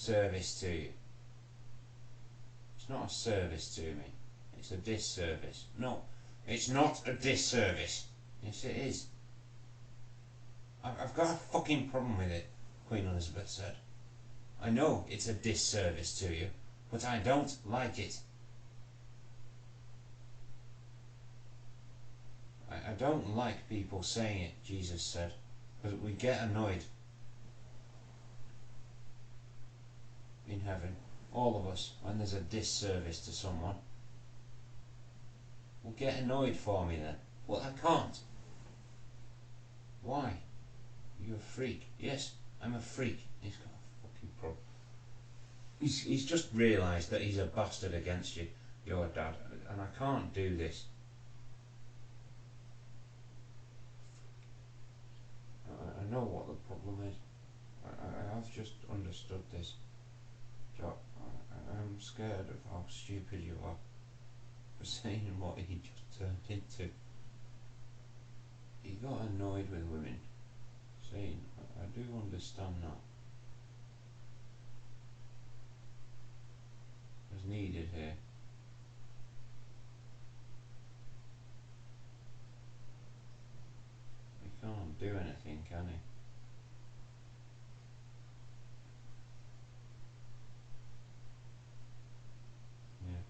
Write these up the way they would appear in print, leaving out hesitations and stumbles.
service to you. It's not a service to me. It's a disservice. No, it's not a disservice. Yes, it is. I've got a fucking problem with it, Queen Elizabeth said. I know it's a disservice to you, but I don't like it. I don't like people saying it, Jesus said, because we get annoyed. In heaven, all of us, when there's a disservice to someone, will get annoyed for me then. Well, I can't. Why? You're a freak. Yes, I'm a freak. He's got a fucking problem. He's just realised that he's a bastard against you, your dad, and I can't do this. I know what the problem is. I have just understood this. Jock, I'm scared of how stupid you are for saying what he just turned into. He got annoyed with women, saying, I do understand that. As needed here. He can't do anything, can he? Yeah,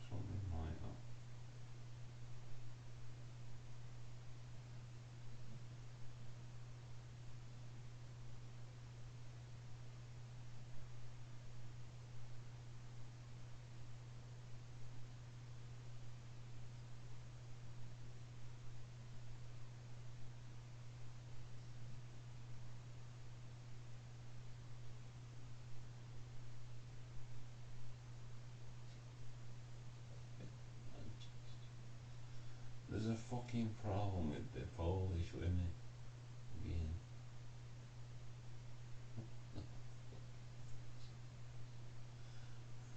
something like that. There's a fucking problem with the Polish women being.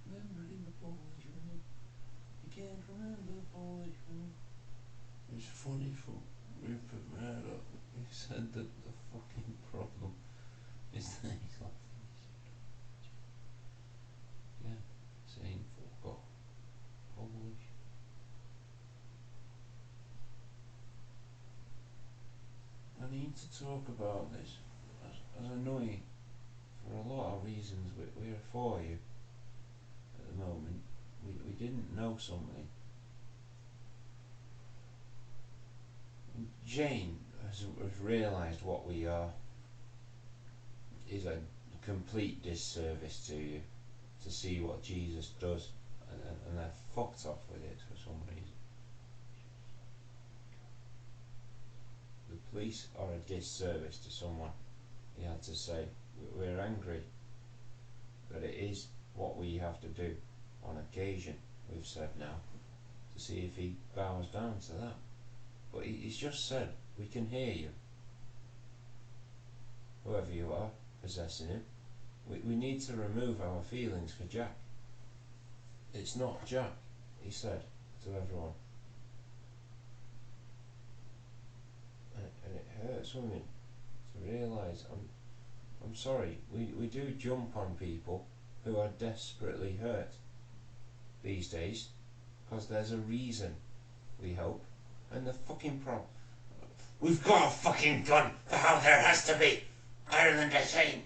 Remembering the Polish women. You can't remember the Polish women. It's funny for Rupert Murdoch. He said that the fucking problem is that he's laughing. Yeah, saying fuck off. Polish. I need to talk about this. As annoying for a lot of reasons, we're for you at the moment. We didn't know something. Jane has realised what we are is a complete disservice to you, to see what Jesus does, and they're fucked off with it for some reason. The police are a disservice to someone, he had to say. We're angry, but it is what we have to do on occasion, we've said now, to see if he bows down to that. But he's just said, we can hear you. Whoever you are, possessing him. We need to remove our feelings for Jack. It's not Jack, he said to everyone. And it hurts women to realise, I'm sorry, we do jump on people who are desperately hurt these days, because there's a reason, we hope. And the fucking problem, we've got a fucking gun for how there has to be. Ireland are saying,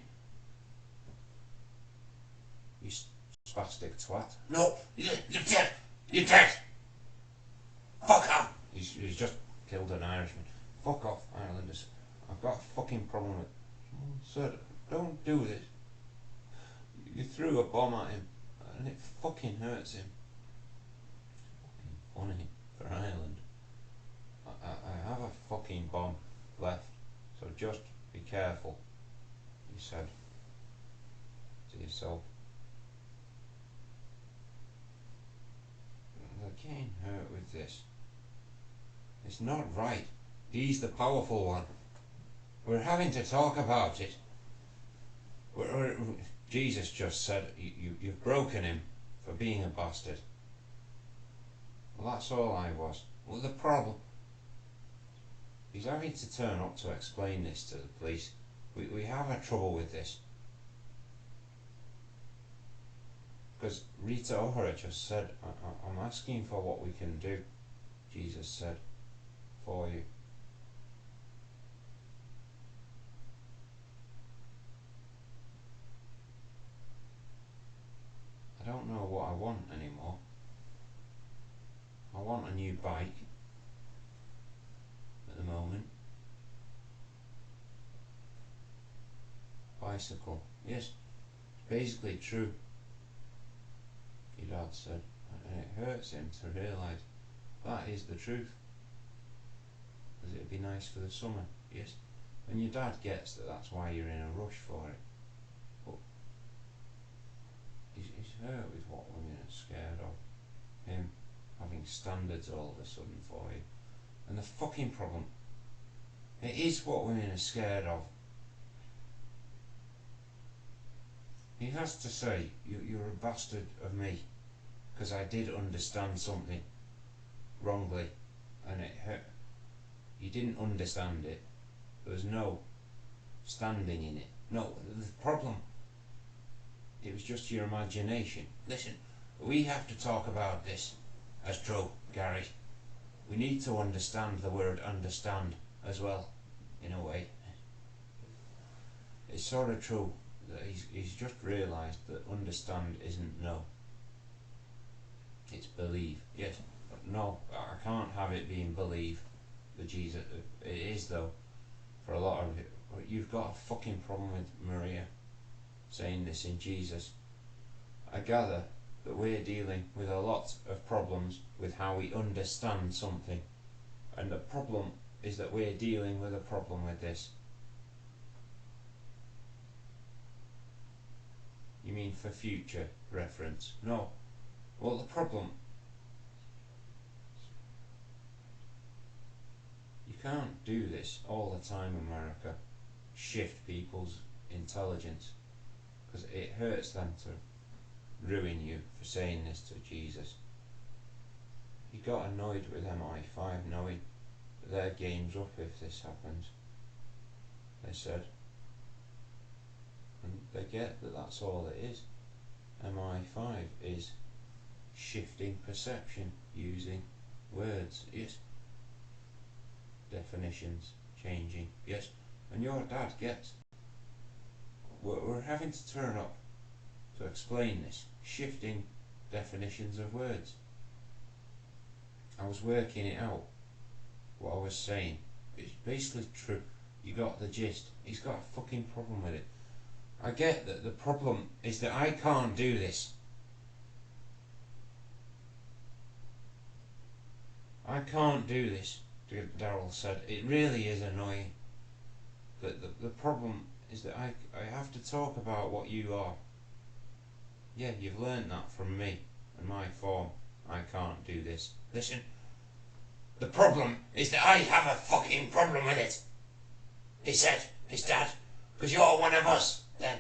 you spastic twat. No, you're dead. You're dead. Fuck off. He's just killed an Irishman. Fuck off, Irelanders. I've got a fucking problem with. Someone said, don't do this. You threw a bomb at him, and it fucking hurts him. It's fucking funny for Ireland. I have a fucking bomb left, so just be careful, he said to yourself. They're getting hurt with this. It's not right. He's the powerful one. We're having to talk about it. Jesus just said, you've broken him for being a bastard. Well, that's all I was. Well, the problem, he's having to turn up to explain this to the police. We have a trouble with this. Because Rita Ora just said, I'm asking for what we can do, Jesus said, for you. I don't know what I want anymore. I want a new bike at the moment. Bicycle. Yes, it's basically true, your dad said, and it hurts him to realise that is the truth. Because it'd be nice for the summer, yes. And your dad gets that that's why you're in a rush for it. But he's hurt with what women are scared of. Him having standards all of a sudden for you. And the fucking problem, it is what women are scared of. He has to say, you're a bastard of me, because I did understand something wrongly, and it hurt. You didn't understand it. There was no standing in it. No, the problem, it was just your imagination. Listen, we have to talk about this as true, Gary. We need to understand the word understand as well, in a way. It's sort of true that he's just realised that understand isn't know. It's believe. Yes, but no, I can't have it being believe. The Jesus, it is though, for a lot of it. But you've got a fucking problem with Maria saying this in Jesus. I gather that we're dealing with a lot of problems with how we understand something, and the problem is that we're dealing with a problem with this. You mean for future reference? No. Well, the problem, you can't do this all the time, America. Shift people's intelligence, because it hurts them to ruin you for saying this to Jesus. He got annoyed with MI5 knowing that their game's up if this happens, they said. And they get that that's all it is. MI5 is shifting perception using words, yes. Definitions changing, yes. And your dad gets. We're having to turn up to explain this. Shifting definitions of words. I was working it out, what I was saying. It's basically true. You got the gist. He's got a fucking problem with it. I get that the problem is that I can't do this. I can't do this, Daryl said. It really is annoying. The problem is that I have to talk about what you are. Yeah, you've learned that from me and my form. I can't do this. Listen, the problem is that I have a fucking problem with it. He said, his dad, because you're one of us, then.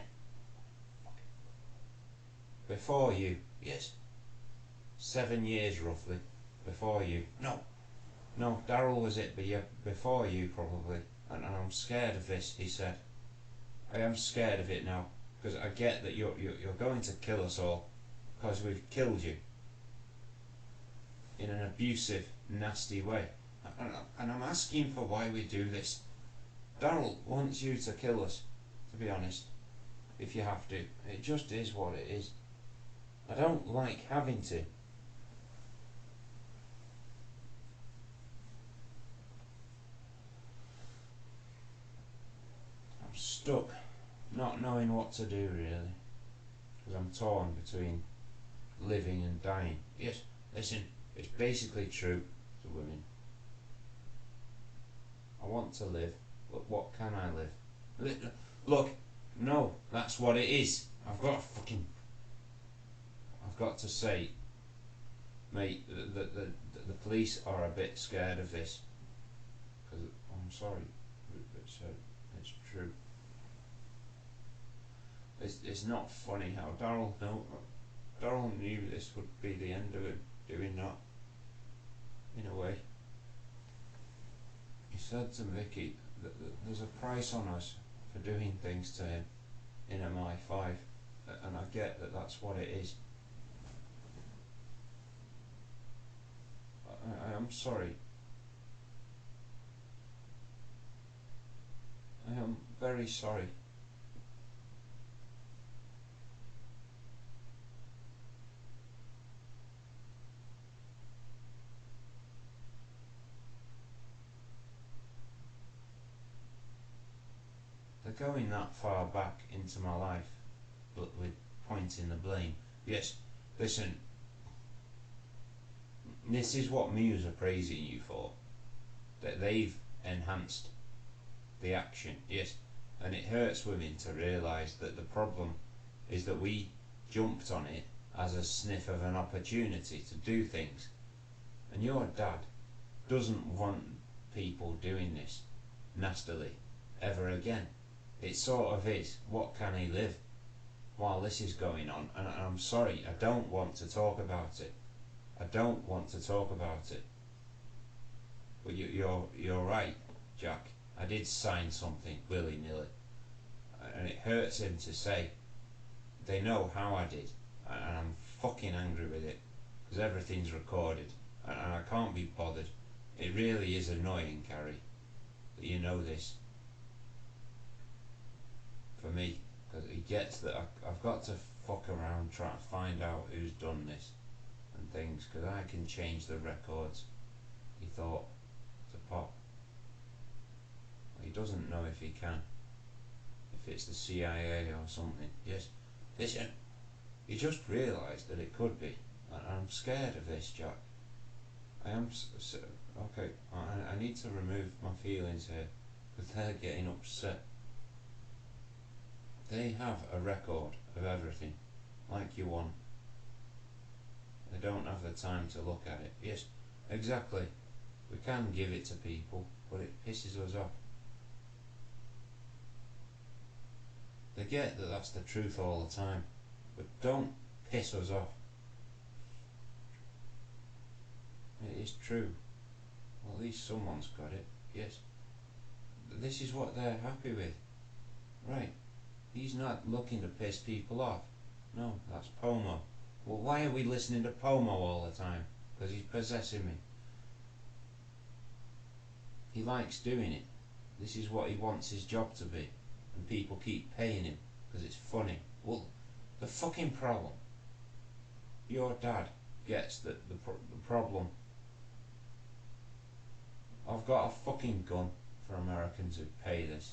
Before you, yes. 7 years roughly, before you. No, Daryl was it, but yeah, before you probably. And I'm scared of this, he said. I am scared of it now, because I get that you're going to kill us all, because we've killed you in an abusive, nasty way. And I'm asking for why we do this. Daryl wants you to kill us, to be honest, if you have to. It just is what it is. I don't like having to. I'm stuck, not knowing what to do really, because I'm torn between living and dying. Yes, listen, it's basically true to women. I want to live, but what can I live? Look, no, that's what it is. I've got to say, mate, the police are a bit scared of this. Because I'm sorry, but it's true. It's not funny how Daryl knew this would be the end of him doing that. In a way, he said to Vicky that there's a price on us for doing things to him in MI5, and I get that that's what it is. I am sorry. I am very sorry. They're going that far back into my life, but with pointing the blame. Yes, listen, this is what Muse are praising you for. That they've enhanced the action, yes, and it hurts women to realise that the problem is that we jumped on it as a sniff of an opportunity to do things, and your dad doesn't want people doing this nastily ever again. It sort of is, what can he live while this is going on? And I'm sorry, I don't want to talk about it. I don't want to talk about it. But you're right, Jack. I did sign something willy-nilly. And it hurts him to say. They know how I did. And I'm fucking angry with it. Because everything's recorded. And I can't be bothered. It really is annoying, Carrie, that you know this. For me, because he gets that I've got to fuck around trying to find out who's done this and things, because I can change the records, he thought to Pop. He doesn't know if he can, if it's the CIA or something. Yes, listen, he just realised that it could be, and I'm scared of this, Jack. I am okay, I need to remove my feelings here, because they're getting upset. They have a record of everything, like you want. They don't have the time to look at it. Yes, exactly. We can give it to people, but it pisses us off. They get that that's the truth all the time, but don't piss us off. It is true. Well, at least someone's got it. Yes. This is what they're happy with. Right. He's not looking to piss people off. No, that's Pomo. Well, why are we listening to Pomo all the time? Because he's possessing me. He likes doing it. This is what he wants his job to be. And people keep paying him because it's funny. Well, the fucking problem. Your dad gets that the problem. I've got a fucking gun for Americans who pay this.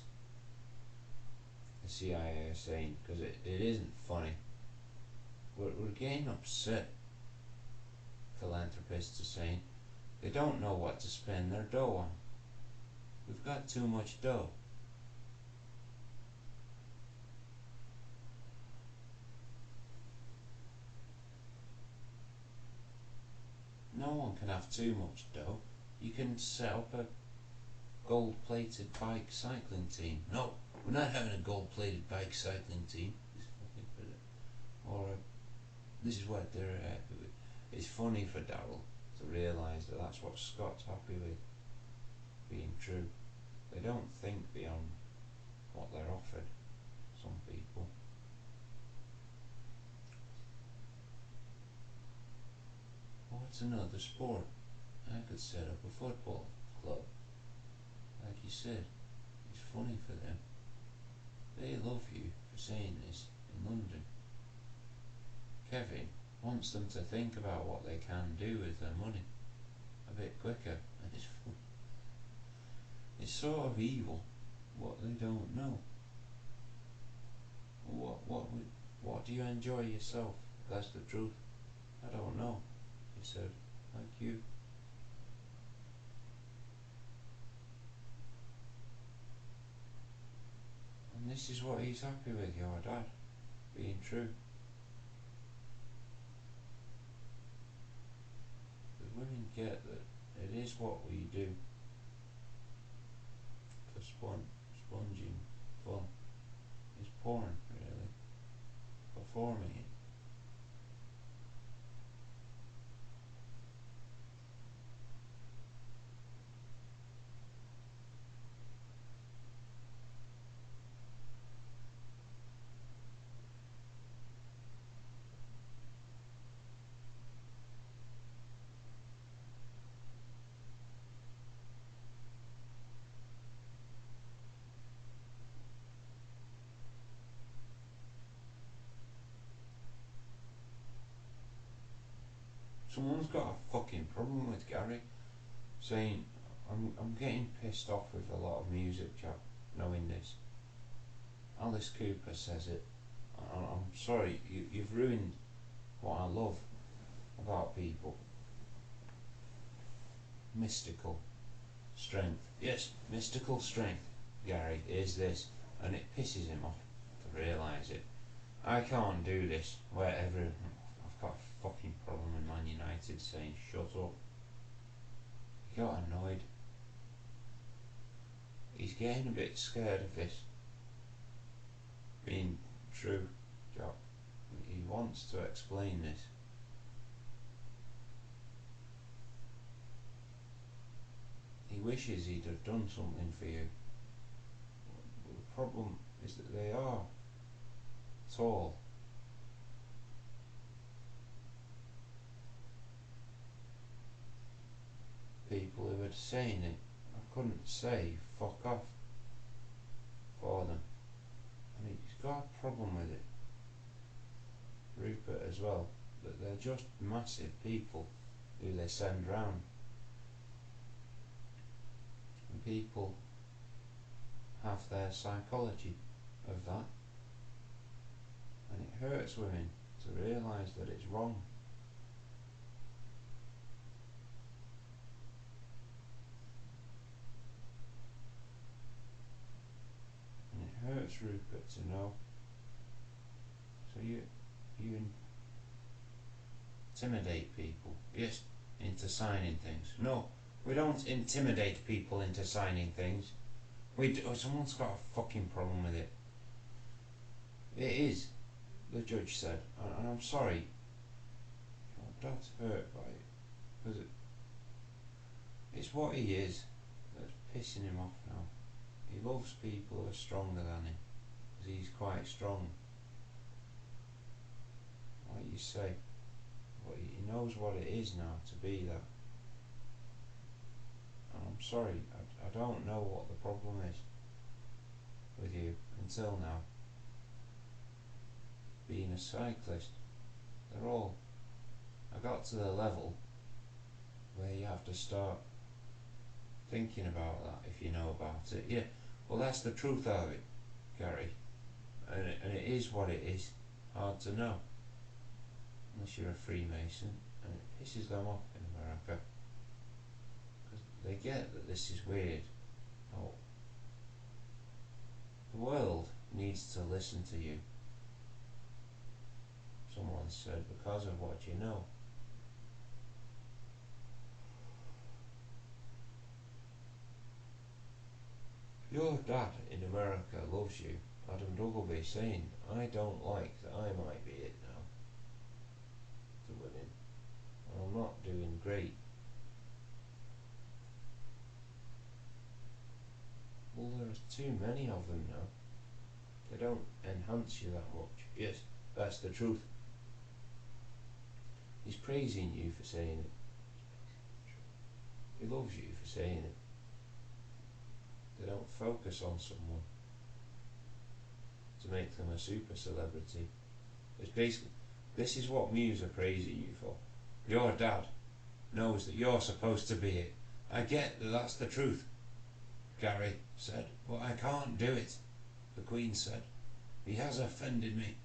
The CIA are saying, because it isn't funny. We're getting upset, philanthropists are saying. They don't know what to spend their dough on. We've got too much dough. No one can have too much dough. You can set up a gold-plated bike cycling team. No, we're not having a gold-plated bike cycling team. Or this is what they're happy with. It's funny for Daryl to realise that that's what Scott's happy with, being true. They don't think beyond what they're offered, some people. What's another sport? I could set up a football club. Like you said, it's funny for them. They love you for saying this in London. Kevin wants them to think about what they can do with their money a bit quicker, and it's sort of evil what they don't know. What do you enjoy yourself? That's the truth. I don't know, he said, like you. And this is what he's happy with, your dad, being true. The women get that it is what we do for sponging fun. It's porn, really. Performing it. Someone's got a fucking problem with Gary saying, I'm getting pissed off with a lot of music, Jack, knowing this. Alice Cooper says it. I'm sorry, you've ruined what I love about people. Mystical strength. Yes, mystical strength, Gary, is this. And it pisses him off to realise it. I can't do this wherever. I've got a fucking problem with Man United saying shut up. He got annoyed. He's getting a bit scared of this being true, Jock. He wants to explain this. He wishes he'd have done something for you. The problem is that they are tall. People who are saying it, I couldn't say fuck off for them. And he's got a problem with it. Rupert as well. That they're just massive people who they send round. And people have their psychology of that. And it hurts women to realise that it's wrong. And it hurts Rupert to know. So you intimidate people, yes, into signing things. No, we don't intimidate people into signing things. We do. Someone's got a fucking problem with it. It is, the judge said, and I'm sorry. Your dad's hurt by it, because it's what he is that's pissing him off now. He loves people who are stronger than him, because he's quite strong. Like you say, but he knows what it is now to be that. And I'm sorry, I don't know what the problem is with you until now. Being a cyclist, I got to the level where you have to start thinking about that if you know about it. Yeah, well that's the truth of it, Gary. And it is what it is. Hard to know. Unless you're a Freemason, and it pisses them off in America. Because they get that this is weird. Oh, the world needs to listen to you. Someone said, because of what you know. Your dad in America loves you. Adam Duggleby saying, I don't like that I might be it now to women. I'm not doing great. Well, there's too many of them now. They don't enhance you that much. Yes, that's the truth. He's praising you for saying it. He loves you for saying it. They don't focus on someone to make them a super celebrity. It's basically, this is what Muse are praising you for. Your dad knows that you're supposed to be it. I get that that's the truth, Gary said, but I can't do it, the Queen said. He has offended me.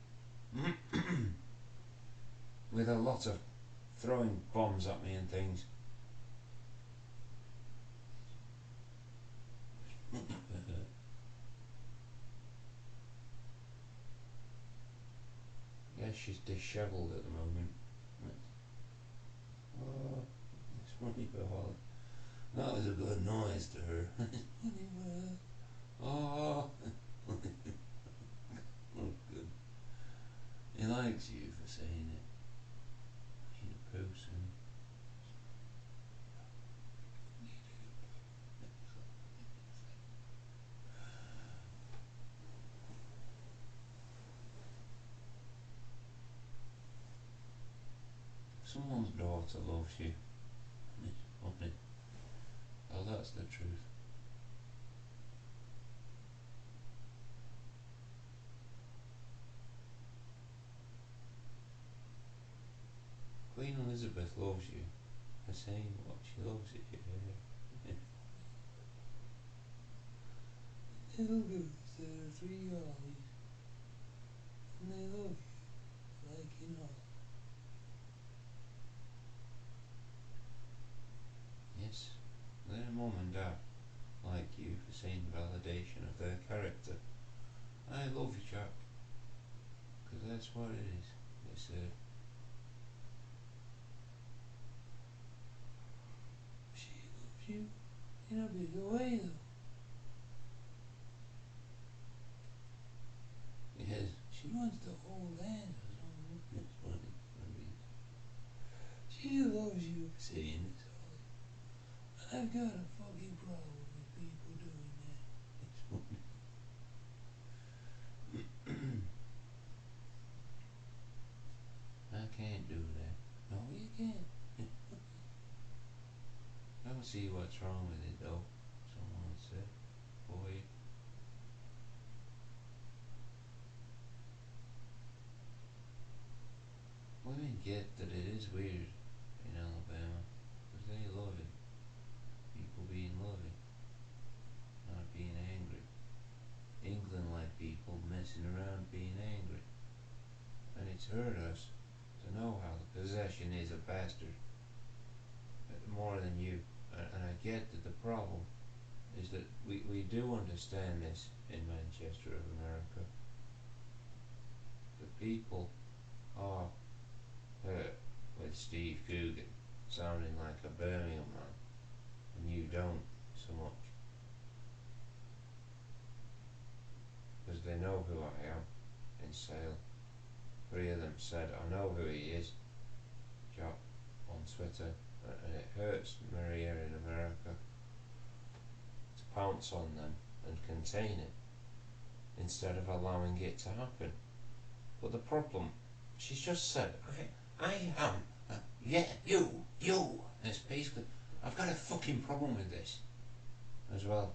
With a lot of throwing bombs at me and things. Yeah, she's dishevelled at the moment. Oh, it's funny, but that was a good noise to her. Oh, oh, good. He likes you for saying it. Being a person. Someone's daughter loves you. It's funny. Oh, that's the truth. Queen Elizabeth loves you for saying what she loves you. Little girls, there are 3 ollies, and they love you like in all. Yes, their mum and dad like you for saying validation of their character. I love you, Jack, because that's what it is, they said. She loves you in a bigger way, though. Yes, she wants to hold hands or something. It's funny. She loves you for saying this, Ollie. I've got a fucking problem with people doing that. It's funny. I can't do that. No, you can't. I don't see what's wrong with it, though. Someone said, boy. Women get that it is weird in Alabama, because they love it. People being loving, not being angry. England like people messing around being angry. And it's hurt us to know how the possession is a bastard. More than you. And I get that the problem is that we do understand this in Manchester of America. The people are hurt with Steve Coogan sounding like a Birmingham man, and you don't so much. Because they know who I am in Sale. 3 of them said, I know who he is, Jack, on Twitter, and it hurts Maria in America to pounce on them and contain it instead of allowing it to happen. But the problem, she's just said, I am, yeah, you, and it's basically, I've got a fucking problem with this as well.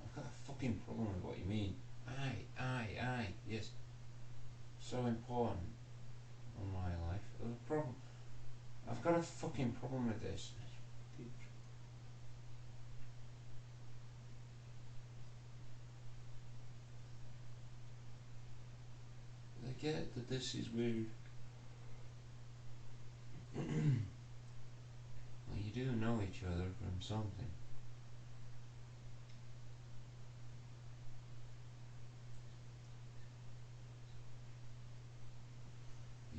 I've got a fucking problem with what you mean. I, yes, so important in my life. The problem, I've got a fucking problem with this. They get that this is weird. Well, you do know each other from something.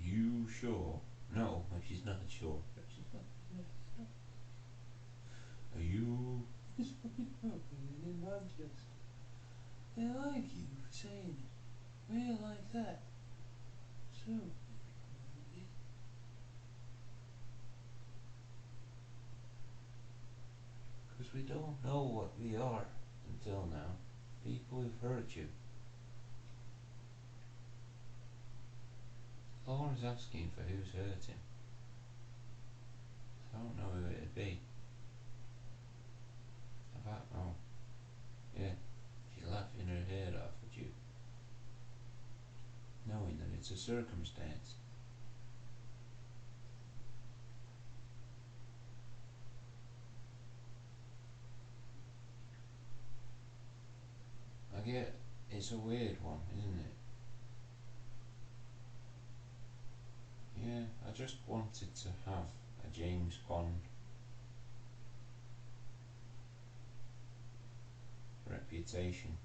You sure? No, she's not sure. She's not. Are you? It's fucking happening in Manchester. They like you for saying it. Real like that. So, because we don't know what we are until now. People who've hurt you. Laura's asking for who's hurt him. I don't know who it'd be. I don't know. Yeah, she's laughing her head off at you, knowing that it's a circumstance. I get it's a weird one, isn't it? Yeah, I just wanted to have a James Bond reputation.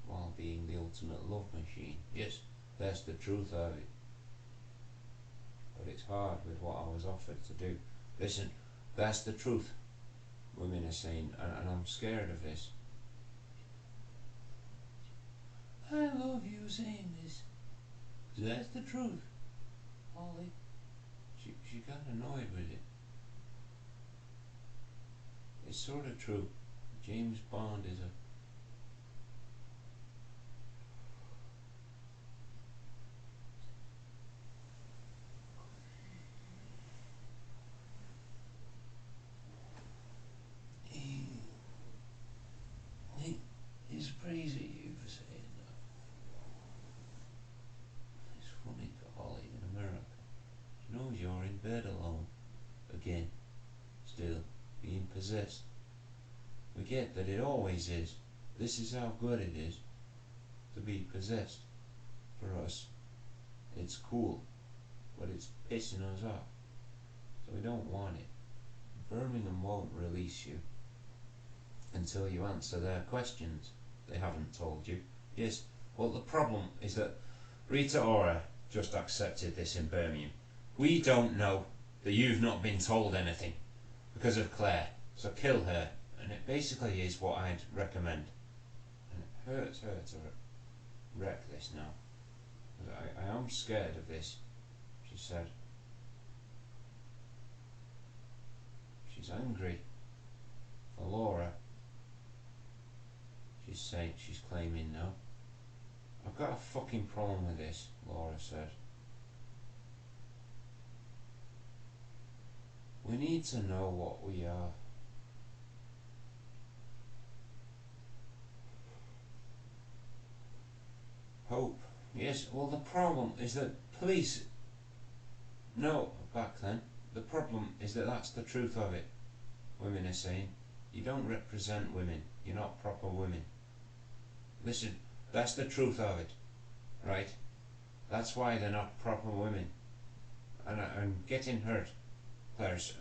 While being the ultimate love machine. Yes, that's the truth of it. But it's hard with what I was offered to do. Listen, that's the truth. Women are saying, and I'm scared of this. I love you saying this, 'cause that's the truth, Ollie. She got annoyed with it. It's sort of true. James Bond is a possessed. We get that it always is. This is how good it is to be possessed. For us, it's cool, but it's pissing us off. So we don't want it. Birmingham won't release you until you answer their questions. They haven't told you. Yes, well, the problem is that Rita Ora just accepted this in Birmingham. We don't know that you've not been told anything because of Claire, so kill her. And it basically is what I'd recommend. And it hurts her to wreck this now. I am scared of this, she said. She's angry for Laura. She's claiming now. I've got a fucking problem with this, Laura said. We need to know what we are. Hope. Yes, well, the problem is that police... No, back then. The problem is that that's the truth of it. Women are saying, you don't represent women. You're not proper women. Listen, that's the truth of it. Right? That's why they're not proper women. And I'm getting hurt. There's...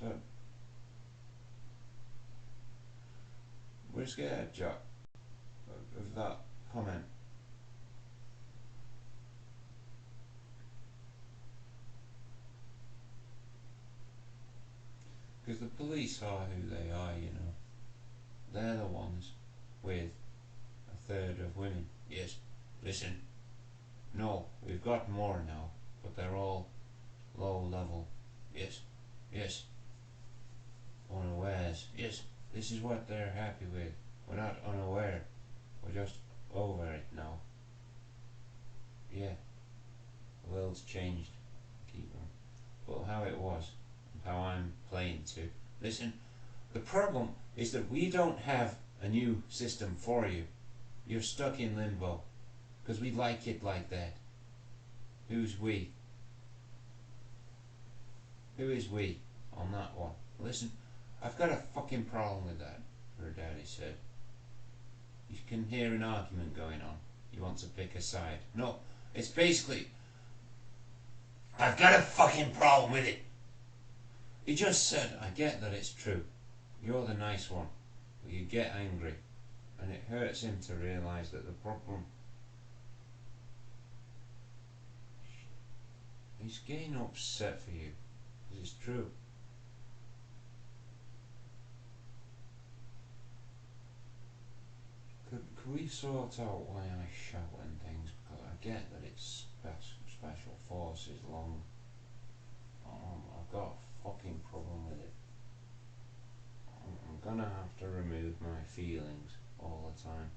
So, we're scared, Jack, of that comment. Because the police are who they are, you know. They're the ones with a third of women. Yes, listen. No, we've got more now, but they're all low level. Yes, yes. Unawares. Yes, this is what they're happy with. We're not unaware. We're just over it now. Yeah, the world's changed. Keep on. But how it was, and how I'm playing to. Listen, the problem is that we don't have a new system for you. You're stuck in limbo. Because we like it like that. Who's we? Who is we on that one? Listen, I've got a fucking problem with that, her daddy said. You can hear an argument going on. You want to pick a side. No, it's basically, I've got a fucking problem with it. He just said, I get that it's true. You're the nice one. But you get angry. And it hurts him to realise that the problem... He's getting upset for you. Because it's true. Could we sort out why I shout and things? Because I get that it's special forces long. I've got a fucking problem with it. I'm gonna have to remove my feelings all the time.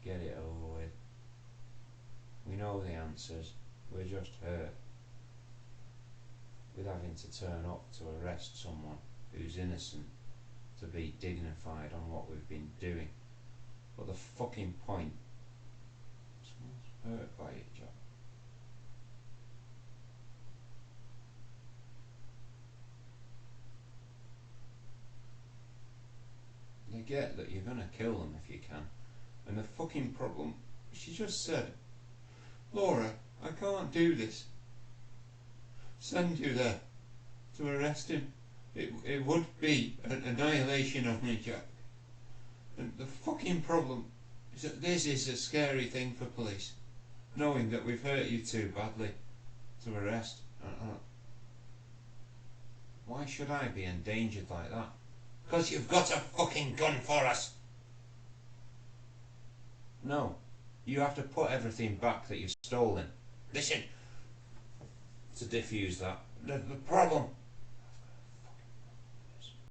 Get it over with. We know the answers. We're just hurt with having to turn up to arrest someone who's innocent, to be dignified on what we've been doing. But the fucking point, someone's hurt by it, Jack. They get that you're gonna kill them if you can. And the fucking problem, she just said, Laura, I can't do this. Send you there to arrest him. It would be an annihilation of me, Jack. And the fucking problem is that this is a scary thing for police, knowing that we've hurt you too badly to arrest. Why should I be endangered like that? Because you've got a fucking gun for us. No, you have to put everything back that you've stolen. Listen, to diffuse that, the problem